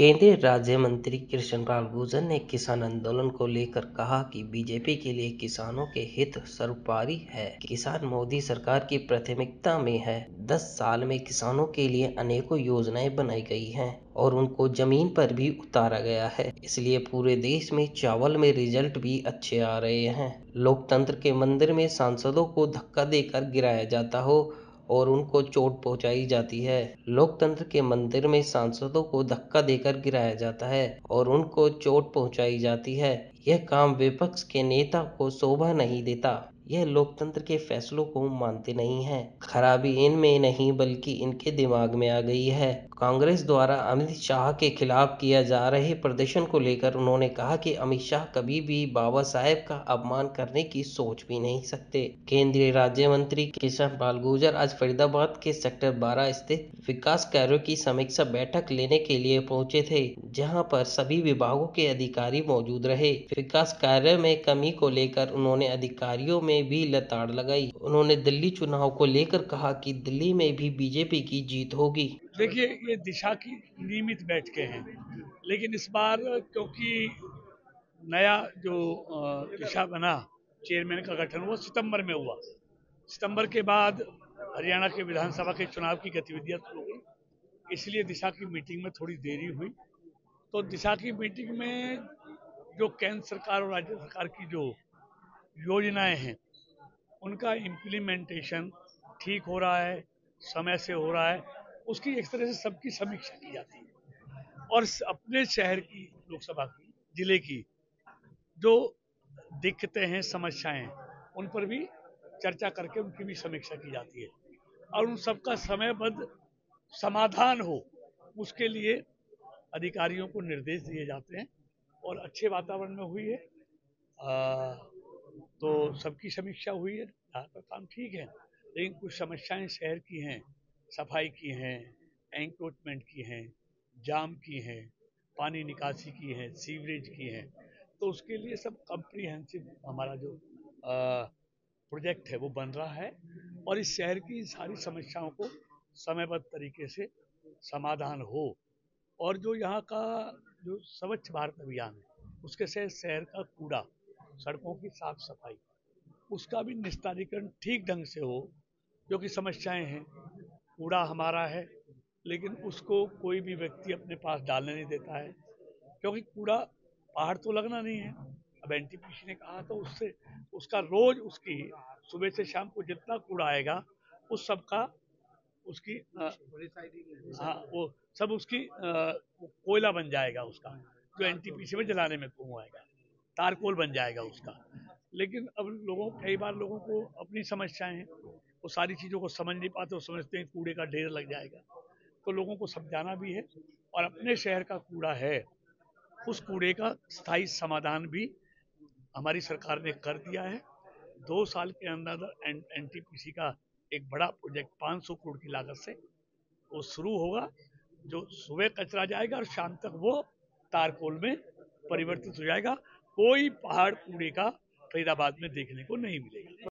केंद्रीय राज्य मंत्री कृष्णपाल गुर्जर ने किसान आंदोलन को लेकर कहा कि बीजेपी के लिए किसानों के हित सर्वोपरि है। किसान मोदी सरकार की प्राथमिकता में है। 10 साल में किसानों के लिए अनेकों योजनाएं बनाई गई हैं और उनको जमीन पर भी उतारा गया है। इसलिए पूरे देश में चावल में रिजल्ट भी अच्छे आ रहे हैं। लोकतंत्र के मंदिर में सांसदों को धक्का देकर गिराया जाता हो और उनको चोट पहुंचाई जाती है। लोकतंत्र के मंदिर में सांसदों को धक्का देकर गिराया जाता है और उनको चोट पहुंचाई जाती है। यह काम विपक्ष के नेता को शोभा नहीं देता। यह लोकतंत्र के फैसलों को मानते नहीं हैं। खराबी इनमें नहीं बल्कि इनके दिमाग में आ गई है। कांग्रेस द्वारा अमित शाह के खिलाफ किया जा रहे प्रदर्शन को लेकर उन्होंने कहा कि अमित शाह कभी भी बाबा साहेब का अपमान करने की सोच भी नहीं सकते। केंद्रीय राज्य मंत्री कृष्णपाल गुर्जर आज फरीदाबाद के सेक्टर 12 स्थित विकास कार्यों की समीक्षा बैठक लेने के लिए पहुंचे थे, जहां पर सभी विभागों के अधिकारी मौजूद रहे। विकास कार्य में कमी को लेकर उन्होंने अधिकारियों में भी लताड़ लगाई। उन्होंने दिल्ली चुनाव को लेकर कहा कि दिल्ली में भी बीजेपी की जीत होगी। देखिए, ये दिशा की नियमित बैठकें हैं, लेकिन इस बार क्योंकि नया जो दिशा बना, चेयरमैन का गठन हुआ सितंबर में हुआ। सितंबर के बाद हरियाणा के विधानसभा के चुनाव की गतिविधियां शुरू हुई, इसलिए दिशा की मीटिंग में थोड़ी देरी हुई। तो दिशा की मीटिंग में जो केंद्र सरकार और राज्य सरकार की जो योजनाएं हैं, उनका इम्प्लीमेंटेशन ठीक हो रहा है, समय से हो रहा है, उसकी एक तरह से सबकी समीक्षा की जाती है। और अपने शहर की, लोकसभा की, जिले की जो दिक्कतें हैं, समस्याएं, उन पर भी चर्चा करके उनकी भी समीक्षा की जाती है और उन सबका समयबद्ध समाधान हो, उसके लिए अधिकारियों को निर्देश दिए जाते हैं और अच्छे वातावरण में हुई है। तो सबकी समीक्षा हुई है, ज़्यादातर काम ठीक है, लेकिन कुछ समस्याएं शहर की हैं, सफाई की हैं, एंक्रोचमेंट की हैं, जाम की हैं, पानी निकासी की हैं, सीवरेज की हैं। तो उसके लिए सब कम्प्रीहेंसिव हमारा जो प्रोजेक्ट है वो बन रहा है और इस शहर की सारी समस्याओं को समयबद्ध तरीके से समाधान हो। और जो यहाँ का जो स्वच्छ भारत अभियान है, उसके से शहर का कूड़ा, सड़कों की साफ सफाई, उसका भी निस्तारीकरण ठीक ढंग से हो। जो कि समस्याएं हैं, कूड़ा हमारा है लेकिन उसको कोई भी व्यक्ति अपने पास डालने नहीं देता है, क्योंकि कूड़ा पहाड़ तो लगना नहीं है। अब एनटीपीसी ने कहा तो उससे उसका रोज उसकी सुबह से शाम को जितना कूड़ा आएगा उस सब का उसकी हाँ, वो सब उसकी कोयला बन जाएगा उसका, जो एनटीपीसी में जलाने में काम आएगा, तारकोल बन जाएगा उसका। लेकिन अब कई बार लोगों को अपनी समस्याएं हैं, वो सारी चीज़ों को समझ नहीं पाते, वो समझते हैं कूड़े का ढेर लग जाएगा। तो लोगों को समझाना भी है और अपने शहर का कूड़ा है, उस कूड़े का स्थायी समाधान भी हमारी सरकार ने कर दिया है। 2 साल के अंदर एनटीपीसी का एक बड़ा प्रोजेक्ट 500 करोड़ की लागत से वो शुरू होगा, जो सुबह कचरा जाएगा और शाम तक वो तारकोल में परिवर्तित हो जाएगा। कोई पहाड़ कूड़े का फरीदाबाद में देखने को नहीं मिलेगा।